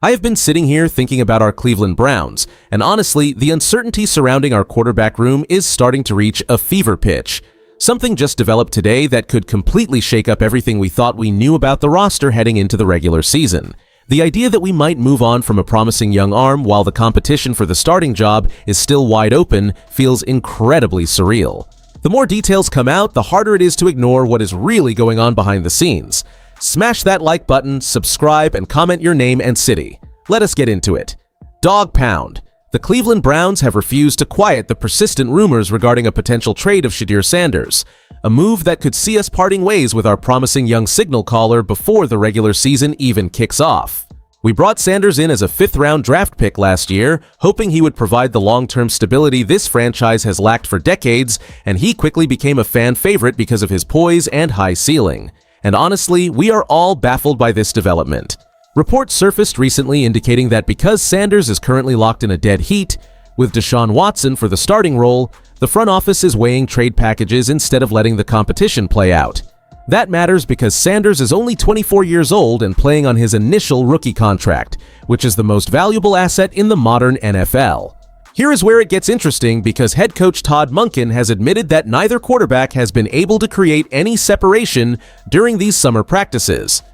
I have been sitting here thinking about our Cleveland Browns, and honestly, the uncertainty surrounding our quarterback room is starting to reach a fever pitch. Something just developed today that could completely shake up everything we thought we knew about the roster heading into the regular season. The idea that we might move on from a promising young arm while the competition for the starting job is still wide open feels incredibly surreal. The more details come out, the harder it is to ignore what is really going on behind the scenes. Smash that like button, subscribe, and comment your name and city. Let us get into it. Dawg Pound. The Cleveland Browns have refused to quiet the persistent rumors regarding a potential trade of Shedeur Sanders, a move that could see us parting ways with our promising young signal caller before the regular season even kicks off. We brought Sanders in as a fifth-round draft pick last year, hoping he would provide the long-term stability this franchise has lacked for decades, and he quickly became a fan favorite because of his poise and high ceiling. And honestly, we are all baffled by this development. Reports surfaced recently indicating that because Sanders is currently locked in a dead heat, with Deshaun Watson for the starting role, the front office is weighing trade packages instead of letting the competition play out. That matters because Sanders is only 24 years old and playing on his initial rookie contract, which is the most valuable asset in the modern NFL. Here is where it gets interesting because head coach Todd Monken has admitted that neither quarterback has been able to create any separation during these summer practices.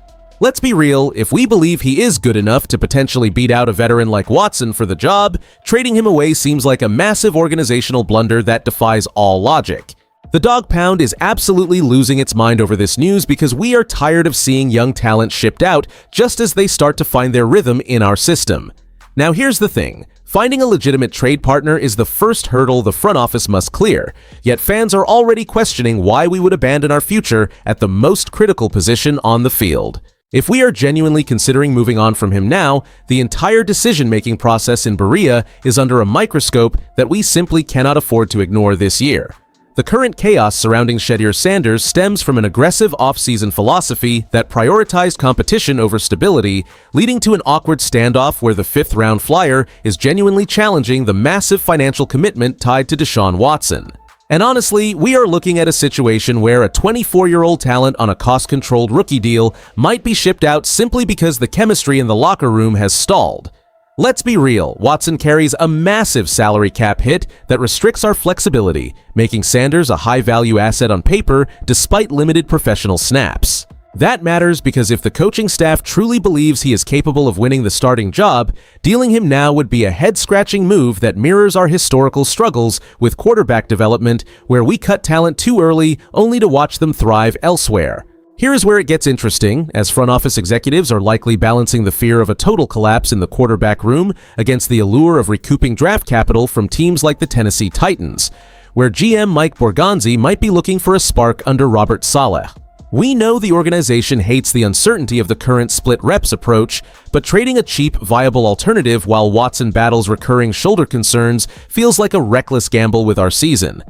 Let's be real, if we believe he is good enough to potentially beat out a veteran like Watson for the job, trading him away seems like a massive organizational blunder that defies all logic. The Dawg Pound is absolutely losing its mind over this news because we are tired of seeing young talent shipped out just as they start to find their rhythm in our system. Now here's the thing. Finding a legitimate trade partner is the first hurdle the front office must clear, yet fans are already questioning why we would abandon our future at the most critical position on the field. If we are genuinely considering moving on from him now, the entire decision-making process in Berea is under a microscope that we simply cannot afford to ignore this year. The current chaos surrounding Shedeur Sanders stems from an aggressive off-season philosophy that prioritized competition over stability, leading to an awkward standoff where the fifth-round flyer is genuinely challenging the massive financial commitment tied to Deshaun Watson. And honestly, we are looking at a situation where a 24-year-old talent on a cost-controlled rookie deal might be shipped out simply because the chemistry in the locker room has stalled. Let's be real, Watson carries a massive salary cap hit that restricts our flexibility, making Sanders a high-value asset on paper despite limited professional snaps. That matters because if the coaching staff truly believes he is capable of winning the starting job, dealing him now would be a head-scratching move that mirrors our historical struggles with quarterback development where we cut talent too early only to watch them thrive elsewhere. Here is where it gets interesting, as front office executives are likely balancing the fear of a total collapse in the quarterback room against the allure of recouping draft capital from teams like the Tennessee Titans, where GM Mike Borgonzi might be looking for a spark under Robert Saleh. We know the organization hates the uncertainty of the current split reps approach, but trading a cheap, viable alternative while Watson battles recurring shoulder concerns feels like a reckless gamble with our season.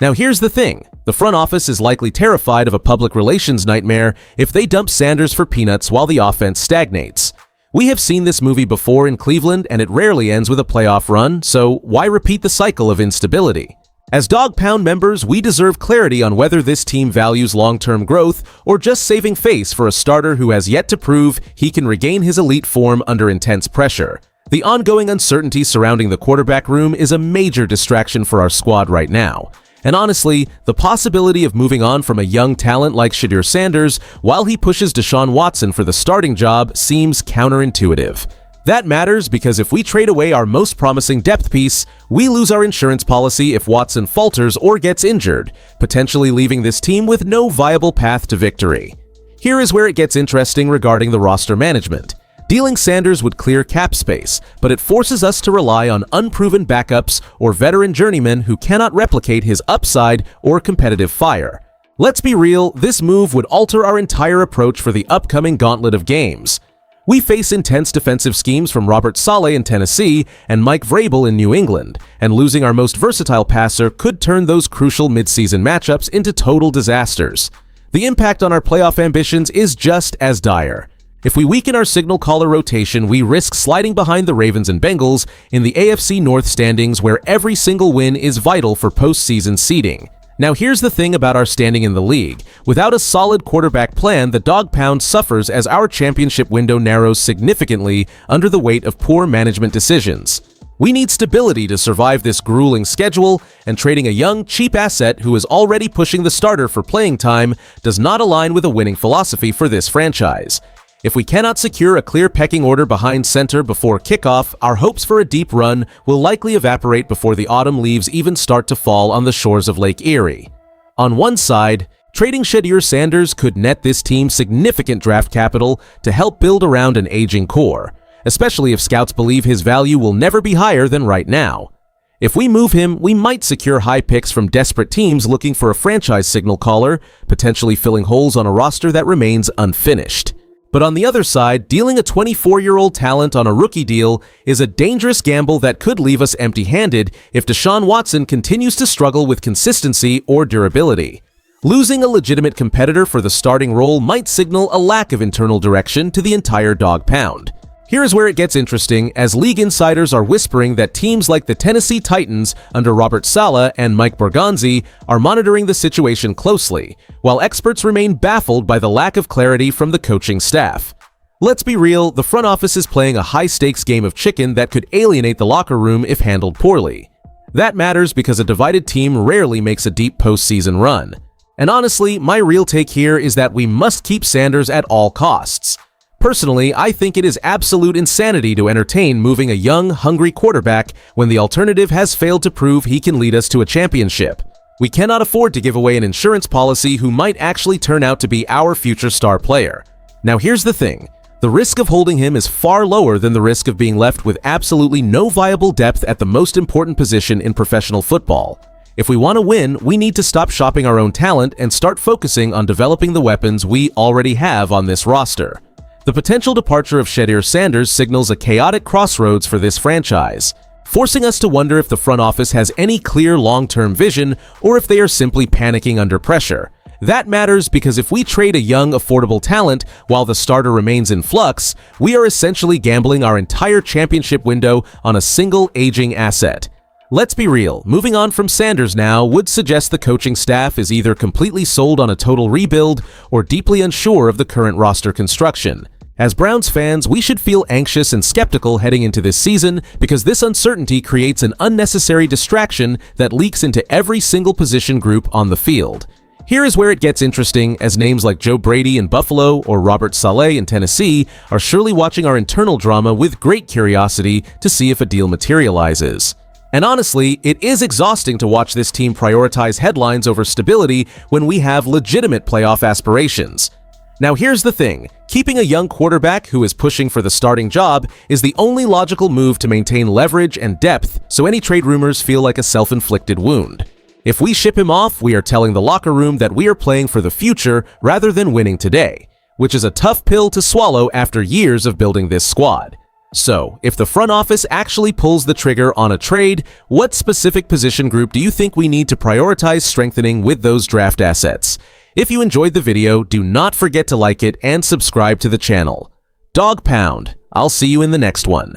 Now here's the thing, the front office is likely terrified of a public relations nightmare if they dump Sanders for peanuts while the offense stagnates. We have seen this movie before in Cleveland and it rarely ends with a playoff run, so why repeat the cycle of instability? As Dawg Pound members, we deserve clarity on whether this team values long-term growth or just saving face for a starter who has yet to prove he can regain his elite form under intense pressure. The ongoing uncertainty surrounding the quarterback room is a major distraction for our squad right now. And honestly, the possibility of moving on from a young talent like Shedeur Sanders while he pushes Deshaun Watson for the starting job seems counterintuitive. That matters because if we trade away our most promising depth piece, we lose our insurance policy if Watson falters or gets injured, potentially leaving this team with no viable path to victory. Here is where it gets interesting regarding the roster management. Dealing Sanders would clear cap space, but it forces us to rely on unproven backups or veteran journeymen who cannot replicate his upside or competitive fire. Let's be real, this move would alter our entire approach for the upcoming gauntlet of games. We face intense defensive schemes from Robert Saleh in Tennessee and Mike Vrabel in New England, and losing our most versatile passer could turn those crucial midseason matchups into total disasters. The impact on our playoff ambitions is just as dire. If we weaken our signal caller rotation, we risk sliding behind the Ravens and Bengals in the AFC North standings where every single win is vital for postseason seeding. Now here's the thing about our standing in the league. Without a solid quarterback plan, the Dawg Pound suffers as our championship window narrows significantly under the weight of poor management decisions. We need stability to survive this grueling schedule, and trading a young, cheap asset who is already pushing the starter for playing time does not align with a winning philosophy for this franchise. If we cannot secure a clear pecking order behind center before kickoff, our hopes for a deep run will likely evaporate before the autumn leaves even start to fall on the shores of Lake Erie. On one side, trading Shedeur Sanders could net this team significant draft capital to help build around an aging core, especially if scouts believe his value will never be higher than right now. If we move him, we might secure high picks from desperate teams looking for a franchise signal caller, potentially filling holes on a roster that remains unfinished. But on the other side, dealing a 24-year-old talent on a rookie deal is a dangerous gamble that could leave us empty-handed if Deshaun Watson continues to struggle with consistency or durability. Losing a legitimate competitor for the starting role might signal a lack of internal direction to the entire Dawg Pound. Here is where it gets interesting, as league insiders are whispering that teams like the Tennessee Titans under Robert Saleh and Mike Borgonzi are monitoring the situation closely, while experts remain baffled by the lack of clarity from the coaching staff. Let's be real, the front office is playing a high-stakes game of chicken that could alienate the locker room if handled poorly. That matters because a divided team rarely makes a deep postseason run. And honestly, my real take here is that we must keep Sanders at all costs. Personally, I think it is absolute insanity to entertain moving a young, hungry quarterback when the alternative has failed to prove he can lead us to a championship. We cannot afford to give away an insurance policy who might actually turn out to be our future star player. Now here's the thing. The risk of holding him is far lower than the risk of being left with absolutely no viable depth at the most important position in professional football. If we want to win, we need to stop shopping our own talent and start focusing on developing the weapons we already have on this roster. The potential departure of Shedeur Sanders signals a chaotic crossroads for this franchise, forcing us to wonder if the front office has any clear long-term vision or if they are simply panicking under pressure. That matters because if we trade a young, affordable talent while the starter remains in flux, we are essentially gambling our entire championship window on a single aging asset. Let's be real, moving on from Sanders now would suggest the coaching staff is either completely sold on a total rebuild or deeply unsure of the current roster construction. As Browns fans, we should feel anxious and skeptical heading into this season because this uncertainty creates an unnecessary distraction that leaks into every single position group on the field. Here is where it gets interesting, as names like Joe Brady in Buffalo or Robert Saleh in Tennessee are surely watching our internal drama with great curiosity to see if a deal materializes. And honestly, it is exhausting to watch this team prioritize headlines over stability when we have legitimate playoff aspirations. Now here's the thing, keeping a young quarterback who is pushing for the starting job is the only logical move to maintain leverage and depth, so any trade rumors feel like a self-inflicted wound. If we ship him off, we are telling the locker room that we are playing for the future rather than winning today, which is a tough pill to swallow after years of building this squad. So, if the front office actually pulls the trigger on a trade, what specific position group do you think we need to prioritize strengthening with those draft assets? If you enjoyed the video, do not forget to like it and subscribe to the channel. Dawg Pound. I'll see you in the next one.